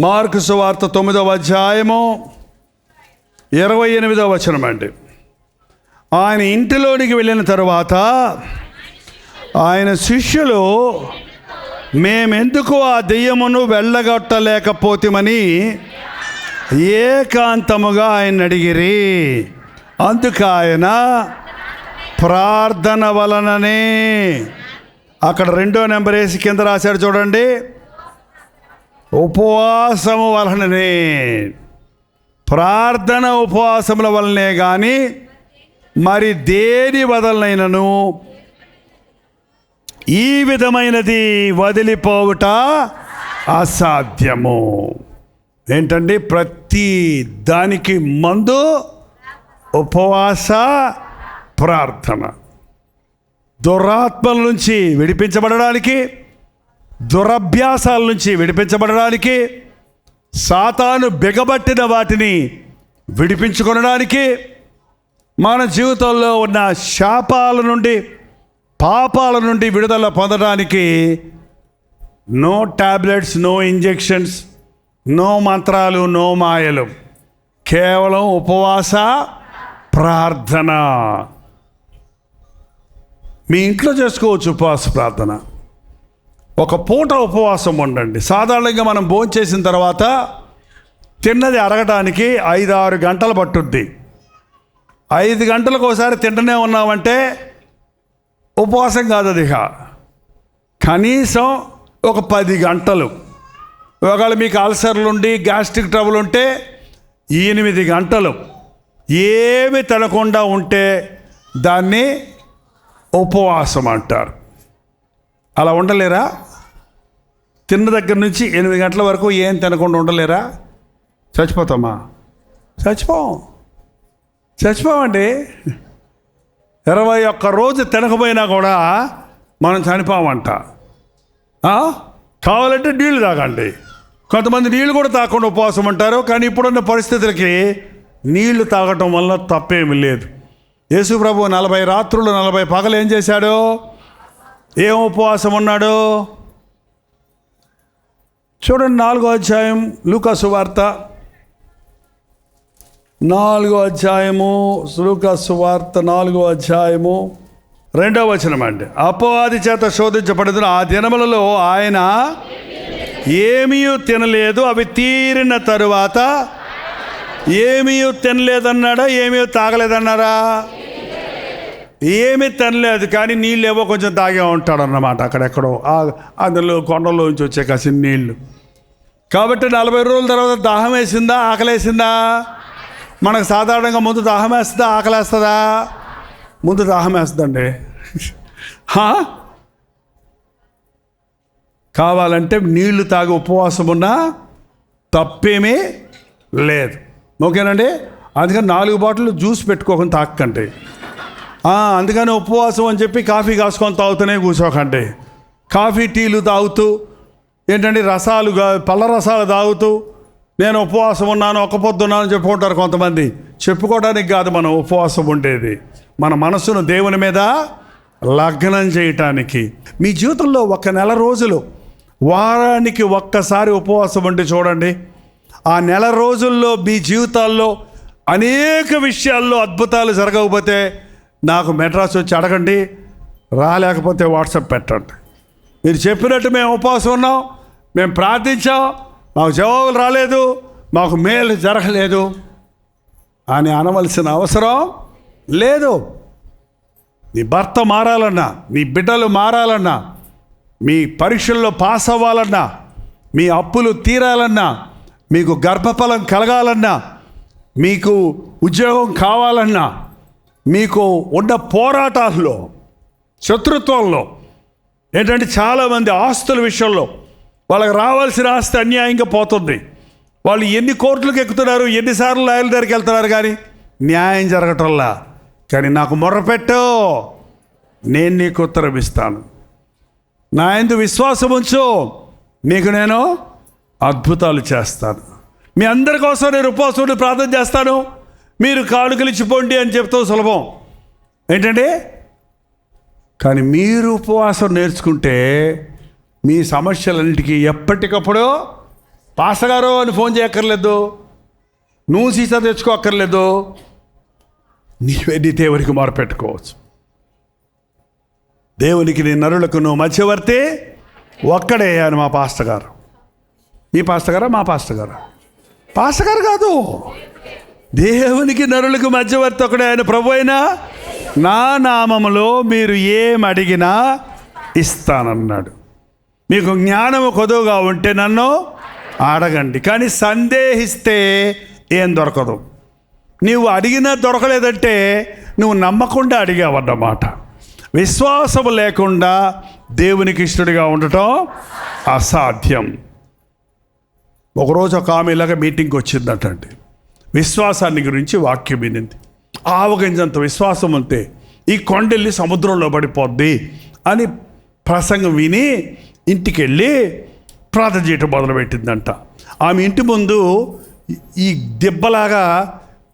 Mark సువార్త 9వ అధ్యాయము 28వ వచనం అండి. ఆయన ఇంటిలోనికి వెళ్ళిన తరువాత ఆయన శిష్యులు మేమెందుకు ఆ దెయ్యమును వెళ్ళగొట్టలేకపోతామని ఏకాంతముగా ఆయన అడిగిరి. అందుకు ఆయన ప్రార్థన వలననే, అక్కడ 2వ నెంబర్ వేసి కింద రాశాడు చూడండి, ఉపవాసము వలననే. ప్రార్థన ఉపవాసముల వలనే కానీ మరి దేని వదలనైనను ఈ విధమైనది వదిలిపోవుట అసాధ్యము. ఏంటండి? ప్రతి దానికి మందు ఉపవాస ప్రార్థన. దురాత్మల నుంచి విడిపించబడడానికి, దురభ్యాసాల నుంచి విడిపించబడడానికి, సాతాను బిగబట్టిన వాటిని విడిపించుకొనడానికి, మన జీవితంలో ఉన్న శాపాల నుండి, పాపాల నుండి విడుదల పొందడానికి no tablets, no injections, no మంత్రాలు, నో మాయలు, కేవలం ఉపవాస ప్రార్థన. మీ ఇంట్లో చేసుకోవచ్చు ఉపవాస ప్రార్థన. ఒక పూట ఉపవాసం ఉండండి. సాధారణంగా మనం భోంచేసిన తర్వాత తిన్నది అరగడానికి 5-6 గంటలు పట్టుద్ది. 5 గంటలకు ఒకసారి తింటూనే ఉన్నామంటే ఉపవాసం కాదు అది. కనీసం ఒక 10 గంటలు. ఒకవేళ మీకు అల్సర్లు ఉండి గ్యాస్ట్రిక్ ట్రబుల్ ఉంటే 8 గంటలు ఏమి తినకుండా ఉంటే దాన్ని ఉపవాసం అంటారు. అలా ఉండలేరా? తిన్న దగ్గర నుంచి 8 గంటల వరకు ఏం తినకుండా ఉండలేరా? చచ్చిపోతామా? చచ్చిపోమండి. 21 రోజు తినకపోయినా కూడా మనం చనిపోమంట. కావాలంటే నీళ్లు తాగండి. కొంతమంది నీళ్ళు కూడా తాగకుండా ఉపవాసం అంటారు. కానీ ఇప్పుడున్న పరిస్థితులకి నీళ్లు తాగటం వల్ల తప్పేమీ లేదు. యేసు ప్రభు 40 రాత్రులు 40 పగలు ఏం చేశాడు? ఏం ఉపవాసం ఉన్నాడు? చూడండి, 4వ అధ్యాయం లూకా సువార్త, 4వ అధ్యాయము లూకా సువార్త 4వ అధ్యాయము 2వ వచనం అండి. అపవాది చేత శోధించబడిన ఆ దినములలో ఆయన ఏమీ తినలేదు. అవి తీరిన తరువాత ఏమీ తినలేదన్నాడా? ఏమీ తాగలేదన్నారా? ఏమీ తినలేదు, కానీ నీళ్ళు ఏవో కొంచెం తాగే ఉంటాడు అన్నమాట. అక్కడెక్కడో అందులో కొండలోంచి వచ్చే కాసిన నీళ్ళు. కాబట్టి 40 రోజుల తర్వాత దాహం వేసిందా? ఆకలేసిందా? మనకు సాధారణంగా ముందు దాహం వేస్తుందా? ఆకలేస్తుందా? ముందు దాహం వేస్తుందండి. కావాలంటే నీళ్లు తాగి ఉపవాసం ఉన్నా తప్పేమీ లేదు. ఓకేనండి? అందుకని 4 బాటిల్ జ్యూస్ పెట్టుకోకుండా తాకండి. అందుకని ఉపవాసం అని చెప్పి కాఫీ కాసుకొని తాగుతూనే కూర్చోకండి. కాఫీ టీలు తాగుతూ ఏంటంటే రసాలు, పళ్ళ రసాలు తాగుతూ నేను ఉపవాసం ఉన్నాను, ఒక్క పొద్దున్నాను అని చెప్పుకుంటారు కొంతమంది. చెప్పుకోవడానికి కాదు మనం ఉపవాసం ఉండేది, మన మనసును దేవుని మీద లగ్నం చేయటానికి. మీ జీవితంలో 1 నెల రోజులు, వారానికి ఒక్కసారి ఉపవాసం ఉండి చూడండి. ఆ నెల రోజుల్లో మీ జీవితాల్లో అనేక విషయాల్లో అద్భుతాలు జరగకపోతే నాకు మెడ్రాస్ వచ్చి అడగండి, రాలేకపోతే వాట్సాప్ పెట్టండి. మీరు చెప్పినట్టు మేము ఉపవాసం ఉన్నాం, మేము ప్రార్థించాం, మాకు జవాబులు రాలేదు, మాకు మేలు జరగలేదు అని అనవలసిన అవసరం లేదు. నీ భర్త మారాలన్నా, నీ బిడ్డలు మారాలన్నా, మీ పరీక్షల్లో పాస్ అవ్వాలన్నా, మీ అప్పులు తీరాలన్నా, మీకు గర్భఫలం కలగాలన్నా, మీకు ఉద్యోగం కావాలన్నా, మీకు ఉన్న పోరాటాల్లో, శత్రుత్వంలో ఏంటంటే చాలామంది ఆస్తుల విషయంలో వాళ్ళకి రావాల్సిన ఆస్తి అన్యాయంగా పోతుంది. వాళ్ళు ఎన్ని కోర్టులకు ఎక్కుతున్నారు, ఎన్నిసార్లు లాయర్ల దగ్గరికి వెళ్తున్నారు, కానీ న్యాయం జరగటంలా. కానీ నాకు మొర్రపెట్టు, నేను నీకు ఉత్తరం ఇస్తాను. నా యందు విశ్వాసం ఉంచు, నీకు నేను అద్భుతాలు చేస్తాను. మీ అందరి కోసం నేను ఉపవాసం ప్రార్థన చేస్తాను, మీరు కానుకలిచ్చిపోండి అని చెప్తూ సులభం ఏంటంటే. కానీ మీరు ఉపవాసం నేర్చుకుంటే మీ సమస్యలన్నిటికీ ఎప్పటికప్పుడు పాస్టర్ గారు అని ఫోన్ చేయక్కర్లేదు, నువ్వు సీసా తెచ్చుకోక్కర్లేదు, నీవే నీ దేవునికి మొరపెట్టుకోవచ్చు. దేవునికి నీ నరులకు నువ్వు మధ్యవర్తి ఒక్కడే అని మా పాస్టర్ గారు. మీ పాస్టర్ గారా? మా పాస్టర్ గారా? పాస్టర్ గారు కాదు, దేవునికి నరులకు మధ్యవర్తి ఒకడే ఆయన ప్రభు అయినా నా నామములో మీరు ఏమడిగినా ఇస్తానన్నాడు. మీకు జ్ఞానము కొదువుగా ఉంటే నన్ను అడగండి, కానీ సందేహిస్తే ఏం దొరకదు. నీవు అడిగినా దొరకలేదంటే నువ్వు నమ్మకుండా అడిగావన్నమాట. విశ్వాసము లేకుండా దేవునికి ఇష్టడిగా ఉండటం అసాధ్యం. ఒకరోజు ఒక ఆమె ఇలాగ మీటింగ్కి వచ్చిందటండి. విశ్వాసాన్ని గురించి వాక్యం వినింది. ఆవగింజంత విశ్వాసం ఉంటే ఈ కొండెళ్ళి సముద్రంలో పడిపోద్ది అని ప్రసంగం విని ఇంటికి వెళ్ళి ప్రార్థన చేయటం మొదలుపెట్టిందంట. ఆమె ఇంటి ముందు ఈ దెబ్బలాగా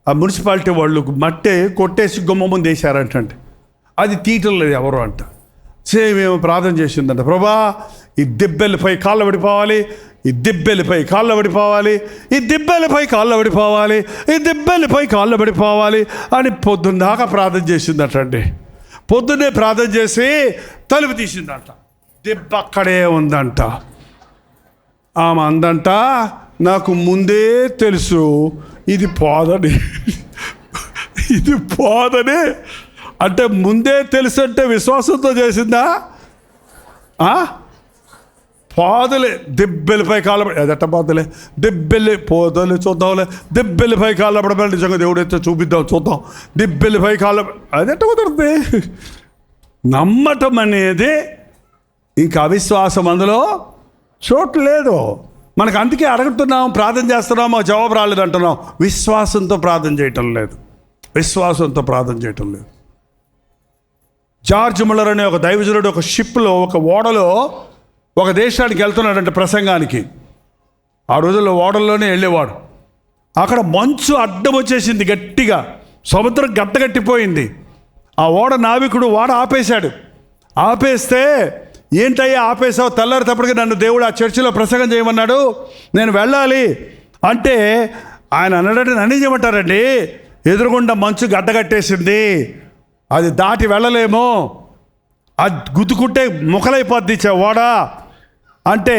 ఆ మున్సిపాలిటీ వాళ్ళు మట్టి కొట్టేసి గుమ్మ ముందు వేసారంటండి. అది తీయటం లేదు ఎవరు అంట. సేమ్ ఏమో ప్రార్థన చేసిందంట, ప్రభా ఈ దెబ్బెలపై కాళ్ళ పడిపోవాలి, ఈ దెబ్బెలపై కాళ్ళ పడిపోవాలి, ఈ దెబ్బెలపై కాళ్ళ పడిపోవాలి, ఈ దెబ్బెలపై కాళ్ళ పడిపోవాలి అని పొద్దున్న దాకా ప్రార్థన చేసిందటండి. పొద్దున్నే ప్రార్థన చేసి తలుపు తీసిందంట, దెబ్బ అక్కడే ఉందంట. ఆమె అందంట, నాకు ముందే తెలుసు ఇది పోదని. ఇది పోదని అంటే ముందే తెలుసు అంటే విశ్వాసంతో చేసిందా? పోదలే దెబ్బెలపై కాళ్ళబడి, అదట్ట పోదలే దెబ్బెల్లి పోదలే చూద్దాంలే, దెబ్బెలపై కాళ్ళబడబడి నిజంగా దేవుడు అయితే చూపిద్దాం చూద్దాం, దెబ్బెలపై అదెట్ట కుదరదు. నమ్మటం అనేది ఇంకా అవిశ్వాసం, అందులో చోటు లేదు మనకు. అందుకే అడుగుతున్నాం, ప్రార్థన చేస్తున్నాం, జవాబు రాలేదు అంటున్నాం. విశ్వాసంతో ప్రార్థన చేయటం లేదు, విశ్వాసంతో ప్రార్థన చేయటం లేదు. జార్జ్ ముల్లర్ అనే ఒక దైవజనుడు ఒక షిప్లో, ఒక ఓడలో ఒక దేశానికి వెళ్తున్నాడంటే ప్రసంగానికి. ఆ రోజుల్లో ఓడల్లోనే వెళ్ళేవాడు. అక్కడ మంచు అడ్డం వచ్చేసింది గట్టిగా, సముద్రం గట్టగట్టిపోయింది. ఆ ఓడ నావికుడు ఓడ ఆపేశాడు. ఆపేస్తే ఏంటయ్యా ఆపేసావు, తెల్లారితప్పటికి నన్ను దేవుడు ఆ చర్చిలో ప్రసంగం చేయమన్నాడు, నేను వెళ్ళాలి అంటే ఆయన అన్నాడంటే నన్ను చేయమంటారండి, ఎదురుగుండా మంచు గడ్డగట్టేసింది, అది దాటి వెళ్ళలేమో, అది గుద్దుకుంటే ముఖలైపోద్ది ఓడ అంటే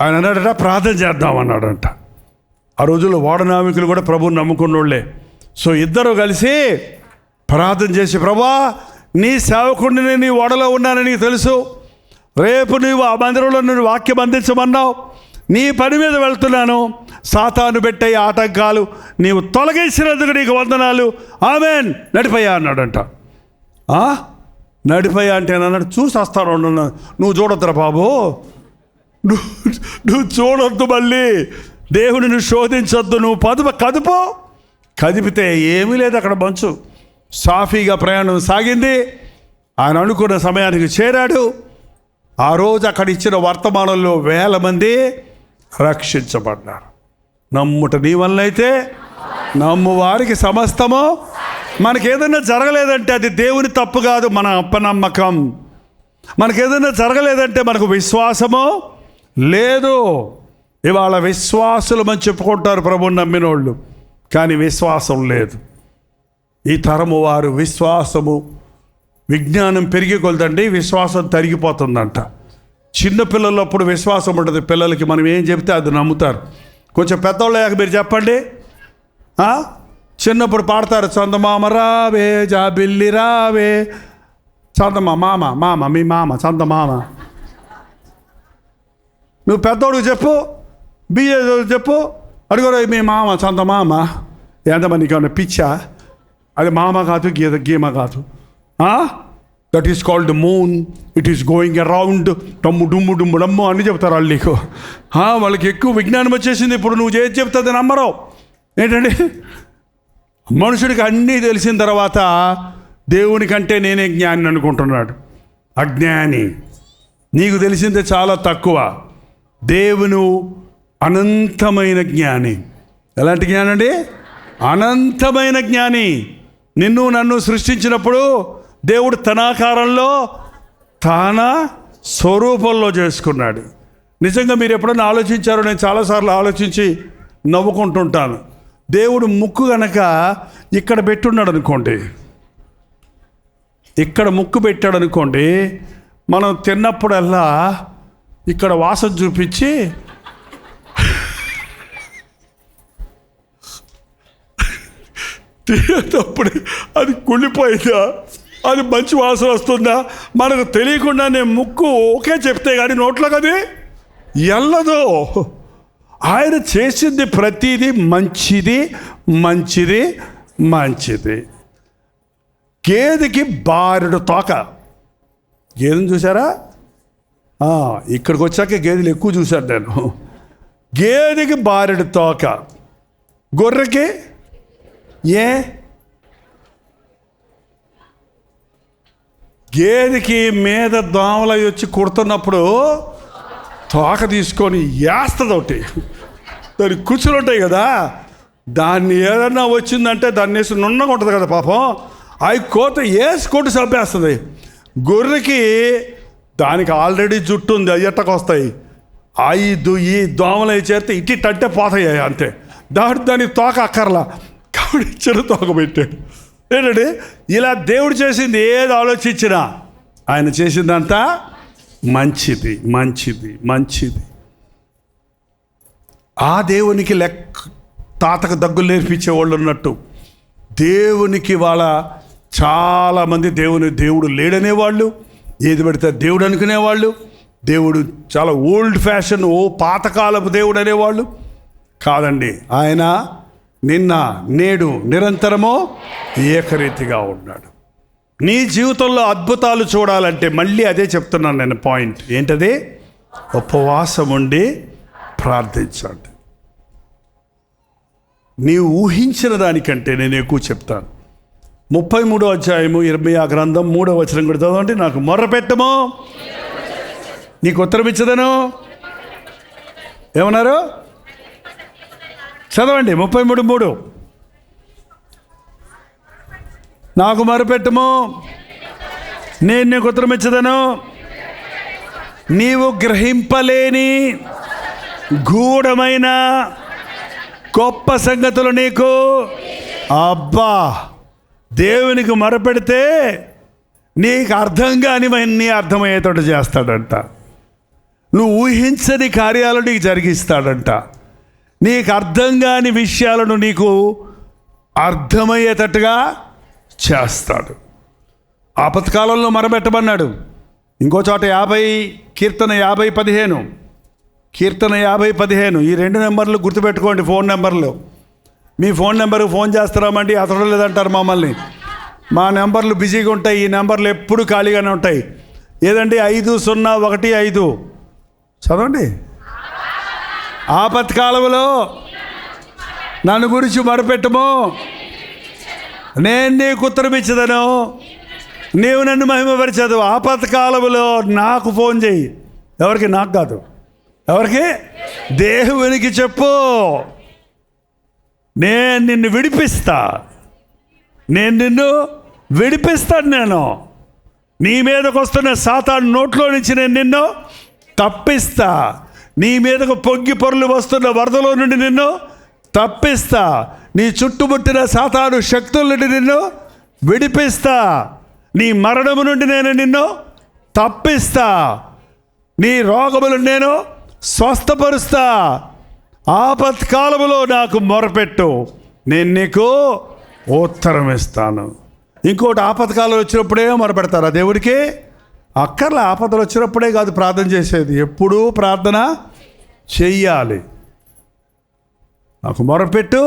ఆయన అన్నాడట ప్రార్థన చేద్దాం అన్నాడంట. ఆ రోజుల్లో ఓడ నావికులు కూడా ప్రభువుని నమ్ముకున్నోళ్ళే. సో ఇద్దరు కలిసి ప్రార్థన చేసి, ప్రభా నీ సేవకుడిని నీ ఓడలో ఉన్నానని నీకు తెలుసు, రేపు నీవు ఆ మందిరంలో నువ్వు వాక్యం అందించమన్నావు, నీ పని మీద వెళ్తున్నాను, సాతాను పెట్టే ఆటంకాలు నీవు తొలగించినందుకు నీకు వందనాలు, ఆమెన్, నడిపోయా అన్నాడంట. నడిపోయా అంటే అన్నాడు, చూసి వస్తాను, నువ్వు చూడొద్దురా బాబు, నువ్వు చూడొద్దు, మళ్ళీ దేవుడిని శోధించొద్దు, నువ్వు కదిపితే ఏమీ లేదు అక్కడ మంచు. సాఫీగా ప్రయాణం సాగింది. ఆయన అనుకున్న సమయానికి చేరాడు. ఆ రోజు అక్కడ ఇచ్చిన వర్తమానంలో 1000 మంది రక్షించబడ్డారు. నమ్ముట నీ వల్ల అయితే నమ్ము వారికి సమస్తము. మనకేదైనా జరగలేదంటే అది దేవుని తప్పు కాదు, మన అపనమ్మకం. మనకేదైనా జరగలేదంటే మనకు విశ్వాసము లేదు. ఇవాళ విశ్వాసులమని చెప్పుకుంటారు ప్రభువుని నమ్మినోళ్ళు, కానీ విశ్వాసం లేదు. ఈ తరము వారు విశ్వాసము, విజ్ఞానం పెరిగి కొలదండి విశ్వాసం తరిగిపోతుందంట. చిన్నపిల్లలప్పుడు విశ్వాసం ఉంటుంది పిల్లలకి, మనం ఏం చెప్తే అది నమ్ముతారు. కొంచెం పెద్దవాళ్ళయ్యాక మీరు చెప్పండి, చిన్నప్పుడు పాడతారు, చందమామ రావే జాబిల్లి రావే, మామ మీ మామ చందమామ. నువ్వు పెద్దోడికి చెప్పు, బిఏ చెప్పు, అడుగురా మీ మామ చందమామ. ఎంతమందికి ఏమన్నా పిచ్చా? అది మామ కాదు, గీమ కాదు. That is called moon, it is going around, డమ్ము డుమ్ము డుమ్ము డమ్ము అని చెప్తారు వాళ్ళు నీకు. వాళ్ళకి ఎక్కువ విజ్ఞానం వచ్చేసింది. ఇప్పుడు నువ్వు ఏది చెప్తుంది నమ్మరు. ఏంటండి, మనుషుడికి అన్నీ తెలిసిన తర్వాత దేవునికంటే నేనే జ్ఞాని అనుకుంటున్నాడు. అజ్ఞాని. నీకు తెలిసిందే చాలా తక్కువ. దేవుని అనంతమైన జ్ఞాని. ఎలాంటి జ్ఞానం అండి? అనంతమైన జ్ఞాని. నిన్ను నన్ను సృష్టించినప్పుడు దేవుడు తన ఆకారంలో తన స్వరూపంలో చేసుకున్నాడు. నిజంగా మీరు ఎప్పుడైనా ఆలోచించారో, నేను చాలాసార్లు ఆలోచించి నవ్వుకుంటుంటాను. దేవుడు ముక్కు గనక ఇక్కడ పెట్టున్నాడు అనుకోండి, ఇక్కడ ముక్కు పెట్టాడు అనుకోండి, మనం తిన్నప్పుడల్లా ఇక్కడ వాసన చూపించి తినేటప్పుడు అది కుళ్ళిపోయిందా, అది మంచి వాసన వస్తుందా, మనకు తెలియకుండానే ముక్కు ఓకే చెప్తే కానీ నోట్లోకి అది వెళ్ళదు. ఆయన చేసింది ప్రతిదీ మంచిది మంచిది మంచిది. గేదెకి బారెడు తోక. గేదెని చూసారా? ఇక్కడికి వచ్చాక గేదెలు ఎక్కువ చూశాను నేను. గేదెకి బారెడు తోక, గొర్రెకి గేదెకి మీద దోమలు వచ్చి కుడుతున్నప్పుడు తోక తీసుకొని వేస్తుంది ఒకటి. దాని కుచ్చులు ఉంటాయి కదా, దాన్ని ఏదన్నా వచ్చిందంటే దాన్ని వేసి నున్నగా ఉంటుంది కదా పాపం, అవి కోత వేసి కొట్టు చంపేస్తుంది. గొర్రెకి దానికి ఆల్రెడీ జుట్టు ఉంది, అయ్యట్టకు వస్తాయి. ఈ దోమలు చేరితే ఇట్టే పోతాయి అంతే. దాని తోక అక్కర్లా, కాబట్టి చిన్న తోక పెట్టాడు. ఏంటంటే ఇలా దేవుడు చేసింది ఏది ఆలోచించినా ఆయన చేసిందంతా మంచిది మంచిది మంచిది. ఆ దేవునికి తాతకు దగ్గులు నేర్పించేవాళ్ళు ఉన్నట్టు దేవునికి చాలామంది దేవుడు లేడనేవాళ్ళు, ఏది పడితే దేవుడు అనుకునేవాళ్ళు. దేవుడు చాలా ఓల్డ్ ఫ్యాషన్, పాతకాలపు దేవుడు అనేవాళ్ళు. కాదండి, ఆయన నిన్న నేడు నిరంతరము ఏకరీతిగా ఉన్నాడు. నీ జీవితంలో అద్భుతాలు చూడాలంటే మళ్ళీ అదే చెప్తున్నాను నేను పాయింట్. ఏంటది? ఉపవాసం ఉండి ప్రార్థించండి. నీవు ఊహించిన దానికంటే నేను ఎక్కువ చెప్తాను. 33వ అధ్యాయము ఇర్మీయా గ్రంథం 3వ వచనం కూడా చదవండి. నాకు మొర్ర పెట్టము, నీకు ఉత్తరం ఇచ్చదను. ఏమన్నారు? చదవండి. 33:3. నాకు మొరపెట్టుము, నేను నీకు ఉత్తరం ఇచ్చదను. నీవు గ్రహింపలేని గూఢమైన గొప్ప సంగతులు నీకు. అబ్బా, దేవునికి మొరపెడితే నీకు అర్థం కానివన్నీ అర్థమయ్యేటట్టు చేస్తాడంట. నువ్వు ఊహించని కార్యాలు నీకు జరిగిస్తాడంట. నీకు అర్థం కాని విషయాలను నీకు అర్థమయ్యేటట్టుగా చేస్తాడు. ఆపత్కాలంలో మొరపెట్టమన్నాడు. ఇంకో చోట కీర్తన 50:15. కీర్తన 50:15. ఈ 2 నెంబర్లు గుర్తుపెట్టుకోండి, ఫోన్ నెంబర్లు. మీ ఫోన్ నెంబర్కి ఫోన్ చేస్తున్నామండి, అతడు లేదంటారు మమ్మల్ని. మా నెంబర్లు బిజీగా ఉంటాయి, ఈ నెంబర్లు ఎప్పుడు ఖాళీగానే ఉంటాయి. ఏదండి? 5015. చదవండి. ఆపత్కాలంలో నన్ను గురించి మొరపెట్టుము, నేను నీకు ఉత్తరం ఇచ్చదను, నీవు నన్ను మహిమపరిచదు. ఆపత్కాలంలో నాకు ఫోన్ చేయి. ఎవరికి? నాకు కాదు. ఎవరికి? దేవునికి చెప్పు. నేను నిన్ను విడిపిస్తా, నేను నిన్ను విడిపిస్తాను. నేను నీ మీదకు వస్తున్న సాతాను నోట్లో నుంచి నేను నిన్ను తప్పిస్తా. నీ మీదకు పొంగి పొరలు వస్తున్న వరదలో నుండి నిన్ను తప్పిస్తా. నీ చుట్టుముట్టిన సాతాను శక్తుల నుండి నిన్ను విడిపిస్తా. నీ మరణము నుండి నేను నిన్ను తప్పిస్తా. నీ రోగములు నేను స్వస్థపరుస్తా. ఆపత్కాలములో నాకు మొరపెట్టు, నేను నీకు ఉత్తరం ఇస్తాను. ఇంకోటి, ఆపత్కాలం వచ్చినప్పుడే మొరపెడతారా దేవుడికి? అక్కర్లే. ఆపదలు వచ్చినప్పుడే కాదు ప్రార్థన చేసేది, ఎప్పుడూ ప్రార్థన చెయ్యాలి. నాకు మొరపెట్టు,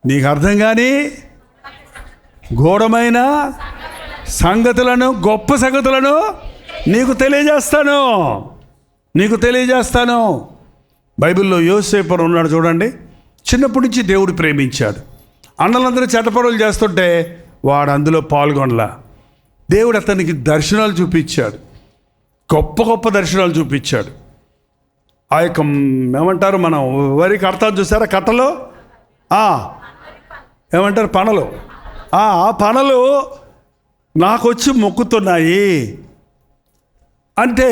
నీకు అర్థం కాని ఘోరమైన సంగతులను, గొప్ప సంగతులను నీకు తెలియజేస్తాను. బైబిల్లో యోసేపు ఉన్నాడు చూడండి. చిన్నప్పటి నుంచి దేవుడు ప్రేమించాడు. అన్నలందరూ చెడ్డపనులు చేస్తుంటే వాడు అందులో పాల్గొనలా. దేవుడు అతనికి దర్శనాలు చూపించాడు, గొప్ప గొప్ప దర్శనాలు చూపించాడు. ఆ యొక్క ఏమంటారు, మనం వరికి అర్థం చూసారా? కట్టలో ఏమంటారు? పనలు. ఆ పనలు నాకు వచ్చి మొక్కుతున్నాయి అంటే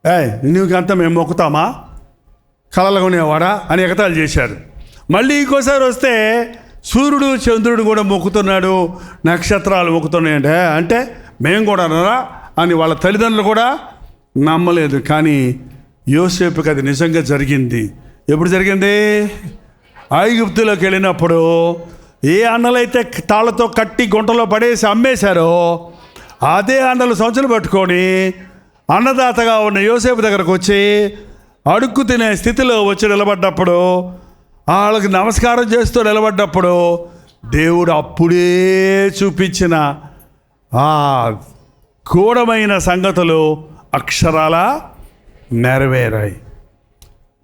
నీకంతా మేము మొక్కుతామా, కలలుగా ఉండేవాడా అని ఎగతాళి చేశారు. మళ్ళీ ఇంకోసారి వస్తే సూర్యుడు చంద్రుడు కూడా మొక్కుతున్నాడు, నక్షత్రాలు మొక్కుతున్నాయంటే అంటే మేము కూడా అన్నారా అని వాళ్ళ తల్లిదండ్రులు కూడా నమ్మలేదు. కానీ యోసేపుకి అది నిజంగా జరిగింది. ఎప్పుడు జరిగింది? ఐగుప్తులోకి వెళ్ళినప్పుడు ఏ అన్నలైతే తాళ్ళతో కట్టి గుంటలో పడేసి అమ్మేశారో అదే అన్నలు సంచులు పట్టుకొని అన్నదాతగా ఉన్న యోసేపు దగ్గరకు వచ్చి అడుక్కు తినే స్థితిలో వచ్చి నిలబడ్డప్పుడు, వాళ్ళకి నమస్కారం చేస్తూ నిలబడ్డప్పుడు దేవుడు అప్పుడే చూపించిన ఆ గూఢమైన సంగతులు అక్షరాల నెరవేరాయి.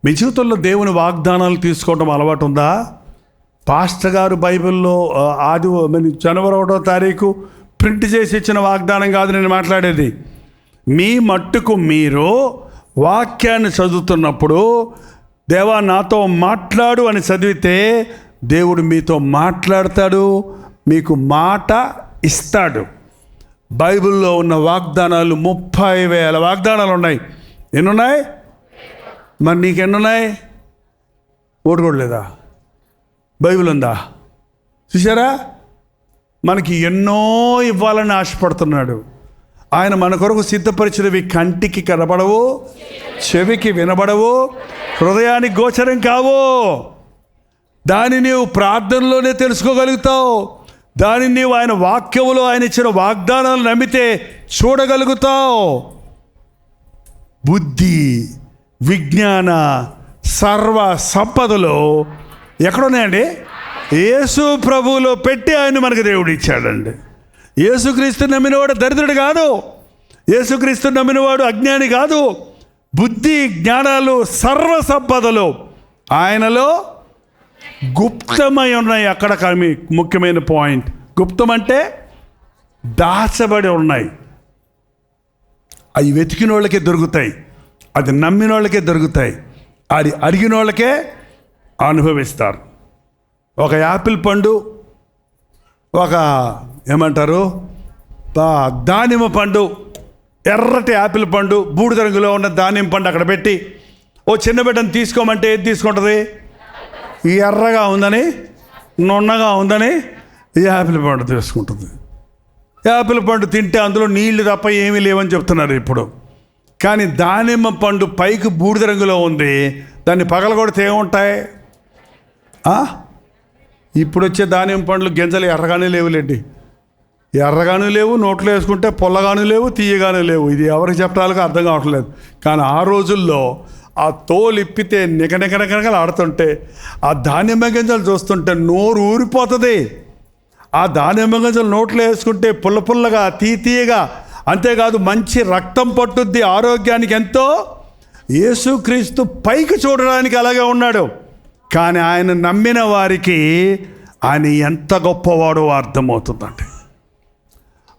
మీ జీవితంలో దేవుని వాగ్దానాలు తీసుకోవడం అలవాటు ఉందా? పాస్టర్ గారు బైబిల్లో జనవరి 1వ తారీఖు ప్రింట్ చేసి ఇచ్చిన వాగ్దానం కాదు నేను మాట్లాడేది. మీ మట్టుకు మీరు వాక్యాన్ని చదువుతున్నప్పుడు దేవా నాతో మాట్లాడు అని చదివితే దేవుడు మీతో మాట్లాడతాడు, మీకు మాట ఇస్తాడు. బైబిల్లో ఉన్న వాగ్దానాలు 30,000 వాగ్దానాలు ఉన్నాయి. ఎన్నున్నాయి? మరి నీకెన్నున్నాయి? ఓటు కూడా లేదా? బైబిల్ ఉందా? చూసారా? మనకి ఎన్నో ఇవ్వాలని ఆశపడుతున్నాడు. ఆయన మన కొరకు సిద్ధపరిచినవి కంటికి కనబడవు, చెవికి వినబడవు, హృదయానికి గోచరం కావు. దాన్ని నీవు ప్రార్థనలోనే తెలుసుకోగలుగుతావు. దాన్ని నీవు ఆయన వాక్యములో ఆయన ఇచ్చిన వాగ్దానాలు నమ్మితే చూడగలుగుతావు. బుద్ధి, విజ్ఞాన, సర్వ సంపదలు ఎక్కడున్నాయండి? యేసు ప్రభువులో పెట్టి ఆయన మనకు దేవుడు ఇచ్చాడండి. యేసుక్రీస్తు నమ్మినవాడు దరిద్రుడు కాదు, యేసుక్రీస్తు నమ్మినవాడు అజ్ఞాని కాదు. బుద్ధి, జ్ఞానాలు, సర్వ సంపదలు ఆయనలో గుప్తమై ఉన్నాయి. అక్కడ ముఖ్యమైన పాయింట్, గుప్తం అంటే దాచబడి ఉన్నాయి. అవి వెతికిన వాళ్ళకే దొరుకుతాయి, అది నమ్మిన వాళ్ళకే దొరుకుతాయి, అది అడిగిన వాళ్ళకే అనుభవిస్తారు. ఒక యాపిల్ పండు, ఒక ఏమంటారు దానిమ్మ పండు, ఎర్రటి యాపిల్ పండు, బూడిద రంగులో ఉన్న దానిమ్మ పండు అక్కడ పెట్టి ఓ చిన్న బిడ్డను తీసుకోమంటే ఏది తీసుకుంటుంది? ఈ ఎర్రగా ఉందని, నున్నగా ఉందని ఈ యాపిల్ పండు తీసుకుంటుంది. యాపిల్ పండు తింటే అందులో నీళ్లు తప్ప ఏమీ లేవని చెప్తున్నారు ఇప్పుడు. కానీ దానిమ్మ పండు పైకి బూడిద రంగులో ఉంది, దాన్ని పగలగొడితే ఏముంటాయి? ఇప్పుడు వచ్చే దానిమ్మ పండ్లు గింజలు ఎర్రగానే లేవులేండి. ఎర్రగాను లేవు, నోట్లో వేసుకుంటే పొల్లగాను లేవు, తీయగాను లేవు. ఇది ఎవరికి చెప్పడాలకు అర్థం కావట్లేదు. కానీ ఆ రోజుల్లో ఆ తోలు ఇప్పితే నిగనిగనగనగలు ఆడుతుంటే ఆ దానిమ్మ గింజలు చూస్తుంటే నోరు ఊరిపోతుంది. ఆ దానిమ్మ గింజలు నోట్లో వేసుకుంటే పుల్ల పుల్లగా, తీయగా, అంతేకాదు మంచి రక్తం పట్టుద్ది, ఆరోగ్యానికి ఎంతో. యేసుక్రీస్తు పైకి చూడడానికి అలాగే ఉన్నాడు, కానీ ఆయన నమ్మిన వారికి ఆయన ఎంత గొప్పవాడో అర్థమవుతుందండి.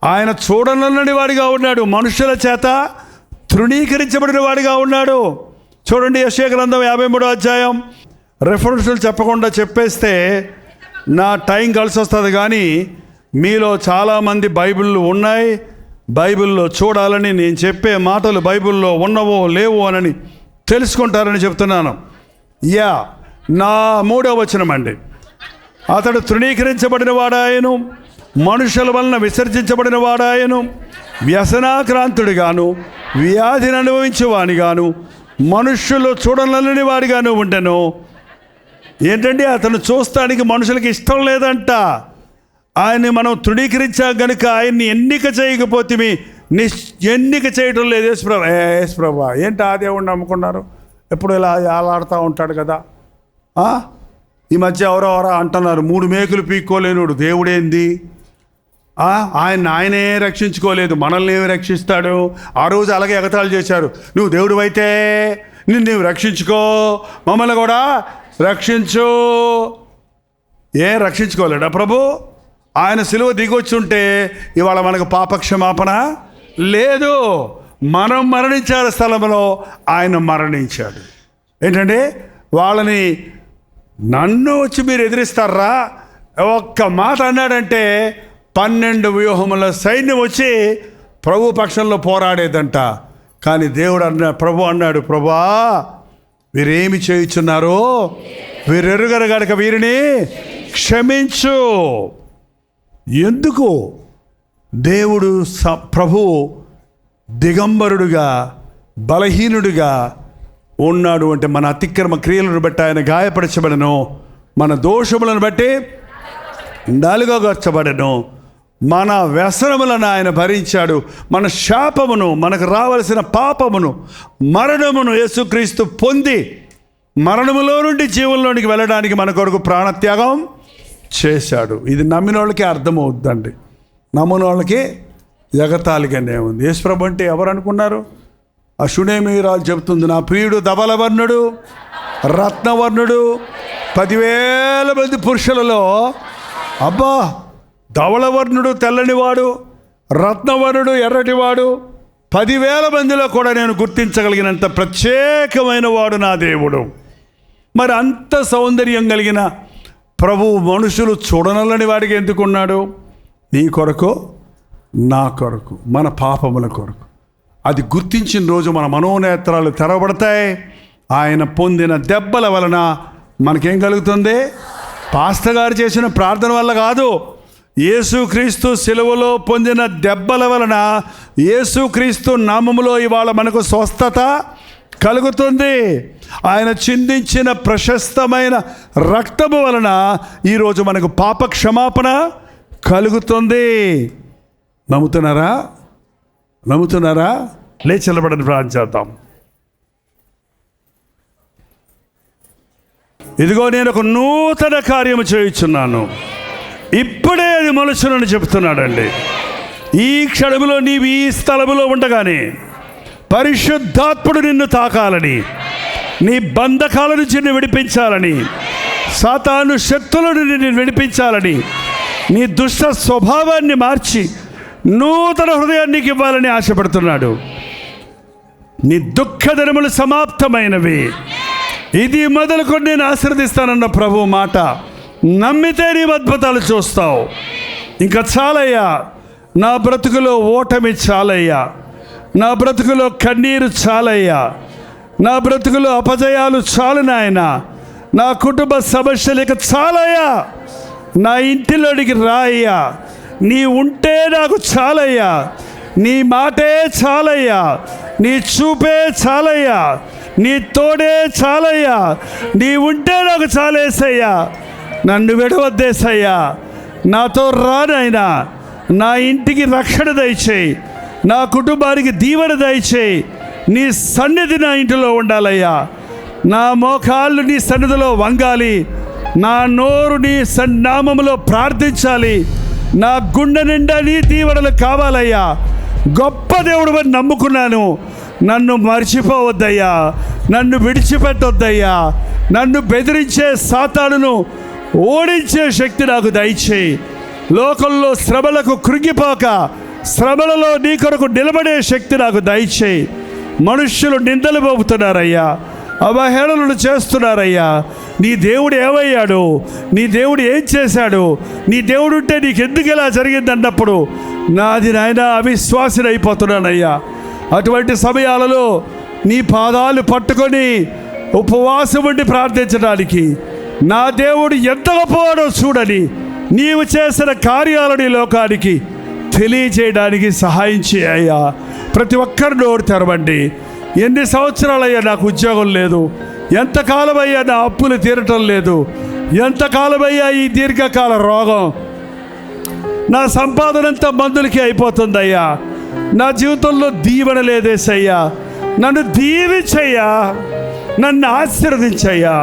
ఆయన చూడనల్లని వాడిగా ఉన్నాడు, మనుషుల చేత తృణీకరించబడిన వాడిగా ఉన్నాడు. చూడండి, యెషయా గ్రంథం 53వ అధ్యాయం. రెఫరెన్స్లు చెప్పకుండా చెప్పేస్తే నా టైం కలిసి వస్తుంది. కానీ మీలో చాలామంది బైబిళ్ళు ఉన్నాయి, బైబిల్లో చూడాలని, నేను చెప్పే మాటలు బైబిల్లో ఉన్నవో లేవో అని తెలుసుకుంటారని చెప్తున్నాను. నా 3వ వచనం అండి. అతడు తృణీకరించబడిన వాడాయను, మనుషుల వలన విసర్జించబడిన వాడాయను, వ్యసనాక్రాంతుడిగాను, వ్యాధిని అనుభవించేవాడిగాను, మనుష్యులు చూడనల్లని వాడిగాను ఉండెను. ఏంటంటే అతను చూస్తానికి మనుషులకి ఇష్టం లేదంట. ఆయన్ని మనం తృణీకరించాం కనుక ఆయన్ని ఎన్నిక చేయకపోతే ఎన్నిక చేయటం లేదు. యేసు ప్రభా ఏంటి ఆ దేవుడిని నమ్ముకున్నారు, ఎప్పుడు ఇలా ఆలాడుతూ ఉంటాడు కదా. ఈ మధ్య ఎవరెవరో అంటున్నారు 3 మేకులు పీక్కోలేనుడు దేవుడేంది, ఆయనే రక్షించుకోలేదు, మనల్ని ఏమి రక్షిస్తాడు. ఆ రోజు అలాగే ఎగతాళి చేశారు. నువ్వు దేవుడు అయితే నిన్ను రక్షించుకో, మమ్మల్ని కూడా రక్షించు. రక్షించుకోలేడా ప్రభు? ఆయన సిలువ దిగొచ్చుంటే ఇవాళ మనకు పాపక్షమాపణ లేదు. మనం మరణించాల స్థలంలో ఆయన మరణించాడు. ఏంటంటే వాళ్ళని, నన్ను వచ్చి మీరు ఎదిరిస్తారా? ఒక్క మాట అన్నాడంటే 12 వ్యూహముల సైన్యం వచ్చి ప్రభు పక్షంలో పోరాడేదంట. కానీ దేవుడు ప్రభు అన్నాడు, ప్రభా వీరేమి చేయుచున్నారో వీరెరుగరు గనుక వీరిని క్షమించు. ఎందుకు దేవుడు ప్రభువు దిగంబరుడుగా బలహీనుడిగా ఉన్నాడు అంటే, మన అతిక్రమ క్రియలను బట్టి ఆయన గాయపరచబడను, మన దోషములను బట్టి నలుగగొచ్చబడను, మన వ్యసనములను ఆయన భరించాడు, మన శాపమును, మనకు రావలసిన పాపమును, మరణమును యేసుక్రీస్తు పొంది మరణములో నుండి జీవంలోనికి వెళ్ళడానికి మన కొరకు ప్రాణత్యాగం చేశాడు. ఇది నమ్మిన వాళ్ళకి అర్థమవుద్దండి, నమ్మని వాళ్ళకి ఎగతాళిగానే ఉంది. యేసుప్రభు అంటే ఎవరు అనుకున్నారు? ఆ షునేమి రాజు చెబుతుంది, నా ప్రియుడు ధవలవర్ణుడు రత్నవర్ణుడు 10,000 మంది పురుషులలో, అబ్బా ధవళవర్ణుడు తెల్లనివాడు, రత్నవర్ణుడు ఎర్రటివాడు, 10,000 మందిలో కూడా నేను గుర్తించగలిగినంత ప్రత్యేకమైన వాడు నా దేవుడు. మరి అంత సౌందర్యం కలిగిన ప్రభువు మనుషులు చూడనల్లని వాడికి ఎందుకున్నాడు? నీ కొరకు, నా కొరకు, మన పాపముల కొరకు. అది గుర్తించిన రోజు మన మనోనేత్రాలు తెరవబడతాయి. ఆయన పొందిన దెబ్బల వలన మనకేం కలుగుతుంది? పాస్టర్ గారు చేసిన ప్రార్థన వల్ల కాదు, యేసుక్రీస్తు సిలువలో పొందిన దెబ్బల వలన, యేసుక్రీస్తు నామములో ఇవాళ మనకు స్వస్థత కలుగుతుంది. ఆయన చిందించిన ప్రశస్తమైన రక్తము వలన ఈరోజు మనకు పాప క్షమాపణ కలుగుతుంది. నమ్ముతున్నారా? నమ్ముతున్నారా? లేచి నిలబడని ప్రార్థన చేద్దాం. ఇదిగో నేను ఒక నూతన కార్యము చేయుచున్నాను, ఇప్పుడే అది మొలచునని చెప్తున్నాడండి. ఈ క్షణములో నీవు ఈ స్థలములో ఉండగానే పరిశుద్ధాత్ముడు నిన్ను తాకాలని, నీ బంధకాల నుంచి నిన్ను విడిపించాలని, సాతాను శక్తులను నిన్ను విడిపించాలని, నీ దుష్ట స్వభావాన్ని మార్చి నూతన హృదయానికి ఇవ్వాలని ఆశపడుతున్నాడు. నీ దుఃఖ దినములు సమాప్తమైనవి, ఇది మొదలుకొని నేను ఆశీర్వదిస్తానన్న ప్రభు మాట నమ్మితే నీ అద్భుతాలు చూస్తావు. ఇంకా చాలయ్యా, నా బ్రతుకులో ఓటమి చాలయ్యా, నా బ్రతుకులో కన్నీరు చాలయ్యా, నా బ్రతుకులో అపజయాలు చాలు నాయన, నా కుటుంబ సమస్యలు ఇక చాలయ్యా, నా ఇంటిలోనికి రాయ్యా, నీ ఉంటే నాకు చాలయ్యా, నీ మాటే చాలయ్యా, నీ చూపే చాలయ్యా, నీ తోడే చాలయ్యా, నీ ఉంటే నాకు చాలేసయ్యా, నన్ను విడవద్దేసయ్యా, నాతో రానైనా, నా ఇంటికి రక్షణ దయచేయి, నా కుటుంబానికి దీవెన దయచేయి, నీ సన్నిధి నా ఇంటిలో ఉండాలయ్యా, నా మోకాళ్ళు నీ సన్నిధిలో వంగాలి, నా నోరు నీ నామములో ప్రార్థించాలి, నా గుండె నిండా నీ దీవెనలు కావాలయ్యా. గొప్ప దేవుడు అని నమ్ముకున్నాను, నన్ను మర్చిపోవద్దయ్యా, నన్ను విడిచిపెట్టొద్దయ్యా, నన్ను బెదిరించే సాతానును ఓడించే శక్తి నాకు దయచేయి. లోకంలో శ్రమలకు కృంగిపోక శ్రమలలో నీ కొరకు నిలబడే శక్తి నాకు దయచేయి. మనుష్యులు నిందలు మోపుతున్నారయ్యా, అవహేళనలు చేస్తున్నారయ్యా. నీ దేవుడు ఏమయ్యాడు? నీ దేవుడు ఏం చేశాడు? నీ దేవుడు ఉంటే నీకు ఎందుకు ఇలా జరిగింది అన్నప్పుడు నాది నాయన అవిశ్వాసిని అయిపోతున్నానయ్యా. అటువంటి సమయాలలో నీ పాదాలు పట్టుకొని ఉపవాసం ఉండి ప్రార్థించడానికి, నా దేవుడు ఎంత గొప్పవాడో చూడని నీవు చేసిన కార్యాలని లోకానికి తెలియజేయడానికి సహాయం చేయ్యా. ప్రతి ఒక్కరు నోరు తెరవండి. ఎన్ని సంవత్సరాలయ్యా నాకు ఉద్యోగం లేదు, ఎంతకాలమయ్యా నా అప్పులు తీరటం లేదు, ఎంతకాలమయ్యా ఈ దీర్ఘకాల రోగం, నా సంపాదనంతా మందులకి అయిపోతుందయ్యా, నా జీవితంలో దీవెన లేదేసయ్యా, నన్ను దీవించయ్యా, నన్ను ఆశీర్వదించయ్యా.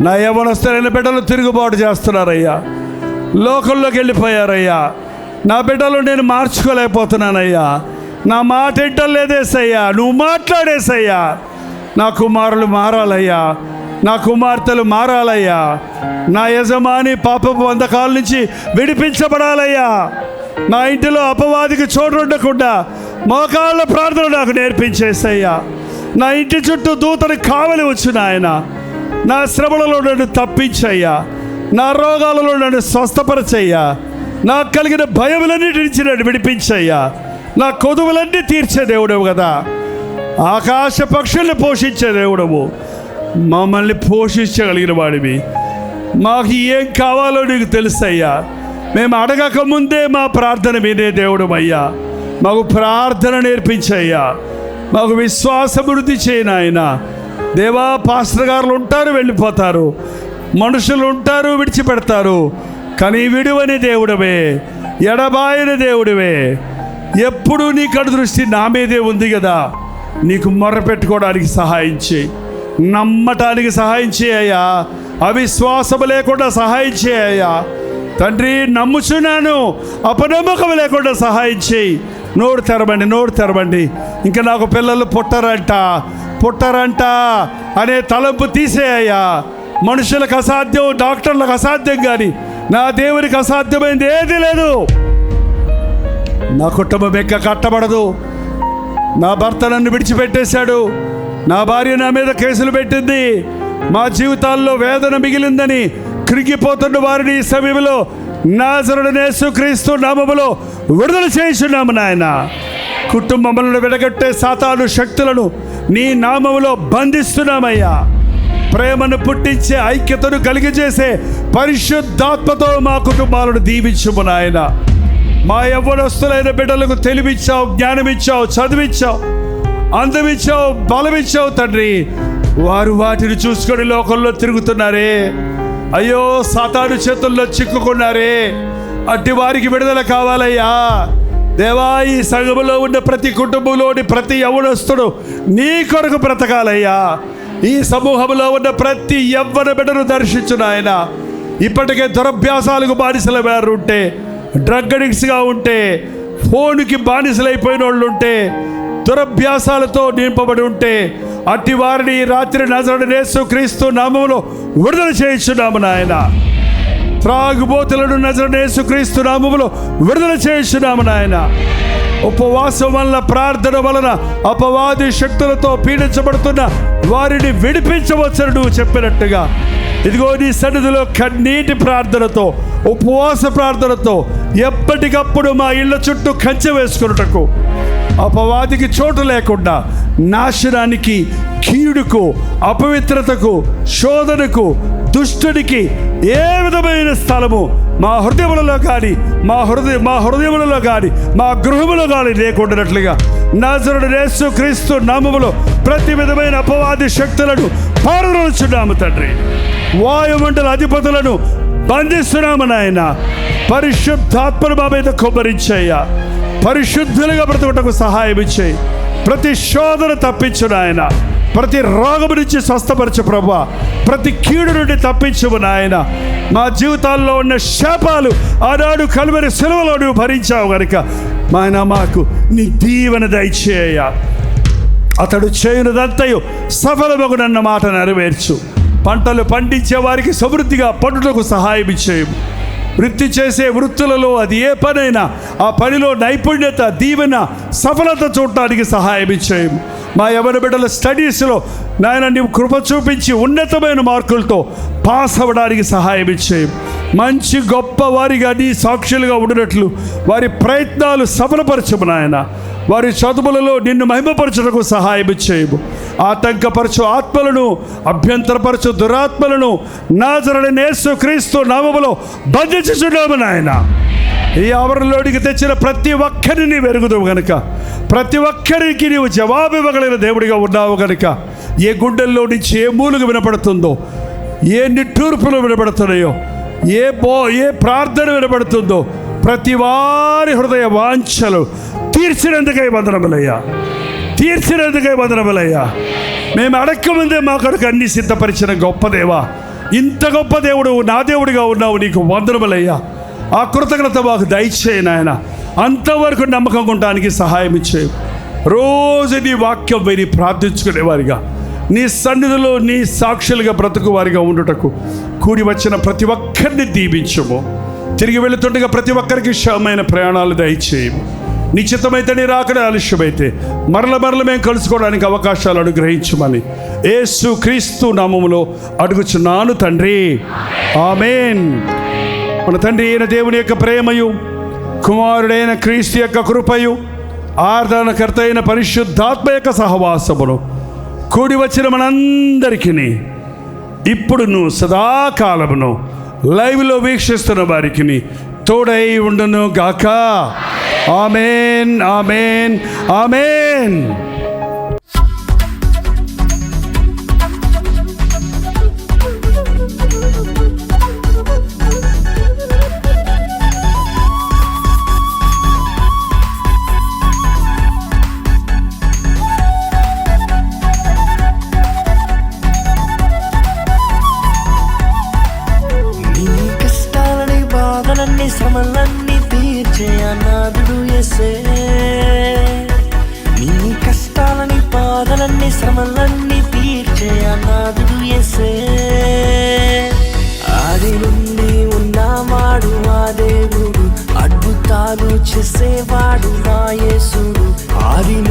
నా యవ్వనస్తులైన బిడ్డలు తిరుగుబాటు చేస్తున్నారయ్యా, లోకంలోకి వెళ్ళిపోయారయ్యా. నా బిడ్డలు నేను మార్చుకోలేకపోతున్నానయ్యా, నా మాట వింటలేదేసయ్యా, నువ్వు మాట్లాడేసయ్యా. నా కుమారులు మారాలయ్యా, నా కుమార్తెలు మారాలయ్యా, నా యజమాని పాపపు బంధకాల నుంచి విడిపించబడాలయ్యా. నా ఇంటిలో అపవాదికి చోటు ఉండకుండా మోకాళ్ళ ప్రార్థన నాకు నేర్పించేసయ్యా. నా ఇంటి చుట్టూ దూతని కావలి వచ్చిన ఆయన, నా శ్రమలలో నన్ను తప్పించయ్యా, నా రోగాలలో నన్ను స్వస్థపరచయ్యా, నాకు కలిగిన భయములన్నిటి నుంచి నన్ను విడిపించయ్యా. నా కొదువులన్నీ తీర్చే దేవుడవు కదా. ఆకాశ పక్షుల్ని పోషించే దేవుడవు, మమ్మల్ని పోషించగలిగిన వాడివి. మాకు ఏం కావాలో నీకు తెలుసయ్యా. మేము అడగక ముందే మా ప్రార్థన వినే దేవుడు అయ్యా. మాకు ప్రార్థన నేర్పించయ్యా. మాకు విశ్వాస వృద్ధి చేయను ఆయన. దేవా, పాస్టర్ గారులు ఉంటారు, వెళ్ళిపోతారు. మనుషులు ఉంటారు, విడిచిపెడతారు. కానీ విడువని దేవుడవే, ఎడబాయని దేవుడివే. ఎప్పుడు నీ కడు దృష్టి నా మీదే ఉంది కదా. నీకు మొర్ర పెట్టుకోవడానికి సహాయం చేయి, నమ్మటానికి సహాయం చేయయ్యా. అవిశ్వాసం లేకుండా సహాయం చేయయ్యా. తండ్రి, నమ్ముచున్నాను, అపనమ్మకం లేకుండా సహాయం చేయి. నోరు తెరవండి. ఇంకా నాకు పిల్లలు పుట్టరంట అనే తలంపు తీసేయ్యా. మనుషులకు అసాధ్యం, డాక్టర్లకు అసాధ్యం, కానీ నా దేవునికి అసాధ్యమైంది ఏది లేదు. నా కుటుంబం కట్టబడదు. నా భర్త నన్ను విడిచిపెట్టేశాడు. నా భార్య నా మీద కేసులు పెట్టింది. మా జీవితాల్లో వేదన మిగిలిందని కృంగిపోతున్న వారిని ఈ సమయంలో నాజరేయుడైన యేసుక్రీస్తు నామములో విడుదల చేయుచున్నాము నాయన. కుటుంబములను విడగొట్టే సాతాను శక్తులను నీ నామములో బంధిస్తున్నామయ్యా. ప్రేమను పుట్టించే, ఐక్యతను కలిగజేసే పరిశుద్ధాత్మతో మా కుటుంబాలను దీవించుము నాయన. మా యవ్వనస్తులైన బిడ్డలకు తెలివిచ్చావు, జ్ఞానమిచ్చావు, చదివిచ్చావు, అందమిచ్చావు, బలమిచ్చావు తండ్రి. వారు వాటిని చూసుకొని లోకంలో తిరుగుతున్నారే. అయ్యో, సాతాను చేతుల్లో చిక్కుకున్నారే. అట్టి వారికి విడుదల కావాలయ్యా. దేవా, ఈ సంఘములో ఉన్న ప్రతి కుటుంబంలోని ప్రతి యవ్వనస్తుడు నీ కొరకు బ్రతకాలయ్యా. ఈ సమూహంలో ఉన్న ప్రతి యవ్వన బిడ్డను దర్శించు నాయన. ఇప్పటికే దురభ్యాసాలకు బానిసల వారు ఉంటే, డ్రగ్ అడిక్ట్స్గా ఉంటే, ఫోన్కి బానిసలైపోయిన వాళ్ళు ఉంటే, దురభ్యాసాలతో నింపబడి ఉంటే, అట్టి వారిని రాత్రి నజరేయుడైన యేసుక్రీస్తు నామములో విడుదల చేయించున్నాము నాయన. త్రాగుబోతులను నజరేయుడైన యేసుక్రీస్తు నామములో విడుదల చేయించున్నాము నాయన. ఉపవాసం వల్ల, ప్రార్థన వలన అపవాది శక్తులతో పీడించబడుతున్న వారిని విడిపించవచ్చని నువ్వు చెప్పినట్టుగా, ఇదిగో నీ సన్నిధిలో కన్నీటి ప్రార్థనతో, ఉపవాస ప్రార్థనతో ఎప్పటికప్పుడు మా ఇళ్ళ చుట్టూ కంచె వేసుకున్నటకు, అపవాదికి చోటు లేకుండా నాశనానికి, కీడుకు, అపవిత్రతకు, శోధనకు, దుష్టుడికి ఏ విధమైన స్థలము మా హృదయములలో కానీ, మా హృదయములలో కానీ, మా గృహములో కానీ లేకుండానట్లుగా నజరేయుడైన యేసుక్రీస్తు నామములో ప్రతి విధమైన అపవాది శక్తులను పారదోలుచున్నాము తండ్రి. వాయుమండల అధిపతులను బంధిస్తున్నాము నాయన. పరిశుద్ధాత్మను మా మీద కుమ్మరించయ్యా. పరిశుద్ధులుగా బ్రతుకుటకు సహాయం ఇచ్చేయి. ప్రతి శోధన తప్పించు నాయన. ప్రతి రోగము నుంచి స్వస్థపరచు ప్రభువా. ప్రతి కీడు నుండి తప్పించు నాయన. మా జీవితాల్లో ఉన్న శాపాలు ఆనాడు కల్వరి సిలువలో నువ్వు భరించావు కనుక నాయన, మాకు నీ దీవెన దయచేయ. అతడు చేయునదంతయు సఫలమగునన్న మాట నెరవేర్చు. పంటలు పండించే వారికి సమృద్ధిగా పండుటకు సహాయం ఇచ్చేయము. వృత్తి చేసే వృత్తులలో అది ఏ పనైనా ఆ పనిలో నైపుణ్యత, దీవెన, సఫలత చూడటానికి సహాయం ఇచ్చేయము. మా యవ్వన బిడ్డల స్టడీస్లో నాయన నీవు కృప చూపించి ఉన్నతమైన మార్కులతో పాస్ అవ్వడానికి సహాయం ఇచ్చేయము. మంచి గొప్ప వారిగా నీ సాక్షులుగా ఉండినట్లు వారి ప్రయత్నాలు సఫలపరచము నాయన. వారి చదువులలో నిన్ను మహిమపరచుటకు సహాయం చేయము. ఆటంకపరచు ఆత్మలను, అభ్యంతరపరచు దురాత్మలను నజరేయుడైన యేసుక్రీస్తు నామములో బంధించుచున్నాము నాయన. ఈ ఆవరణలోనికి తెచ్చిన ప్రతి ఒక్కరిని వెరుగుదువు గనుక, ప్రతి ఒక్కరికి నీవు జవాబు ఇవ్వగలిగిన దేవుడిగా ఉన్నావు గనుక, ఏ గుండెల్లో నుంచి ఏ మూలుగు వినపడుతుందో, ఏ నిట్టూర్పులు వినపడుతున్నాయో, ఏ ప్రార్థన వినపడుతుందో, ప్రతి వారి హృదయ వాంఛలు తీర్చినందుకై వందనములయ్యా. మేము అడక్కముందే మా కొరకు అన్ని సిద్ధపరిచిన గొప్ప దేవా, ఇంత గొప్ప దేవుడు నా దేవుడిగా ఉన్నావు, నీకు వందనములయ్యా. ఆ కృతజ్ఞత మాకు దయచేయి నాయన. అంతవరకు నమ్మకంగా ఉండడానికి సహాయం ఇచ్చేయి. రోజు నీ వాక్యం విని ప్రార్థించుకునేవారిగా, నీ సన్నిధిలో నీ సాక్షులుగా బ్రతుకు వారిగా ఉండుటకు కూడి వచ్చిన ప్రతి ఒక్కరిని దీవించము. తిరిగి వెళుతుండగా ప్రతి ఒక్కరికి క్షేమమైన ప్రయాణాలు దయచేయము. నిశ్చితమైతే నీ రాకడ, ఆలస్యమైతే మరల మేము కలుసుకోవడానికి అవకాశాలు అనుగ్రహించమని యేసుక్రీస్తు నామములో అడుగుచున్నాను తండ్రి, ఆమేన్. మన తండ్రి అయిన దేవుని యొక్క ప్రేమయు, కుమారుడైన క్రీస్తు యొక్క కృపయు, ఆరాధనకర్త అయిన పరిశుద్ధాత్మ యొక్క సహవాసమును కూడి వచ్చిన మనందరికీ ఇప్పుడును సదాకాలమును లైవ్లో వీక్షిస్తున్న వారికి తోడై ఉండును గాక. ఆమేన్, ఆమేన్, ఆమేన్. శ్రమలన్నీ తీర్చే అనాథుడు యేసే. నీ కష్టాలని బాధలన్నీ శ్రమలన్నీ తీర్చే అనాథుడు యేసే. ఆది నుండి ఉన్నవాడు ఆ దేవుడు, అద్భుతాలు చేసేవాడు నా యేసుడు. ఆది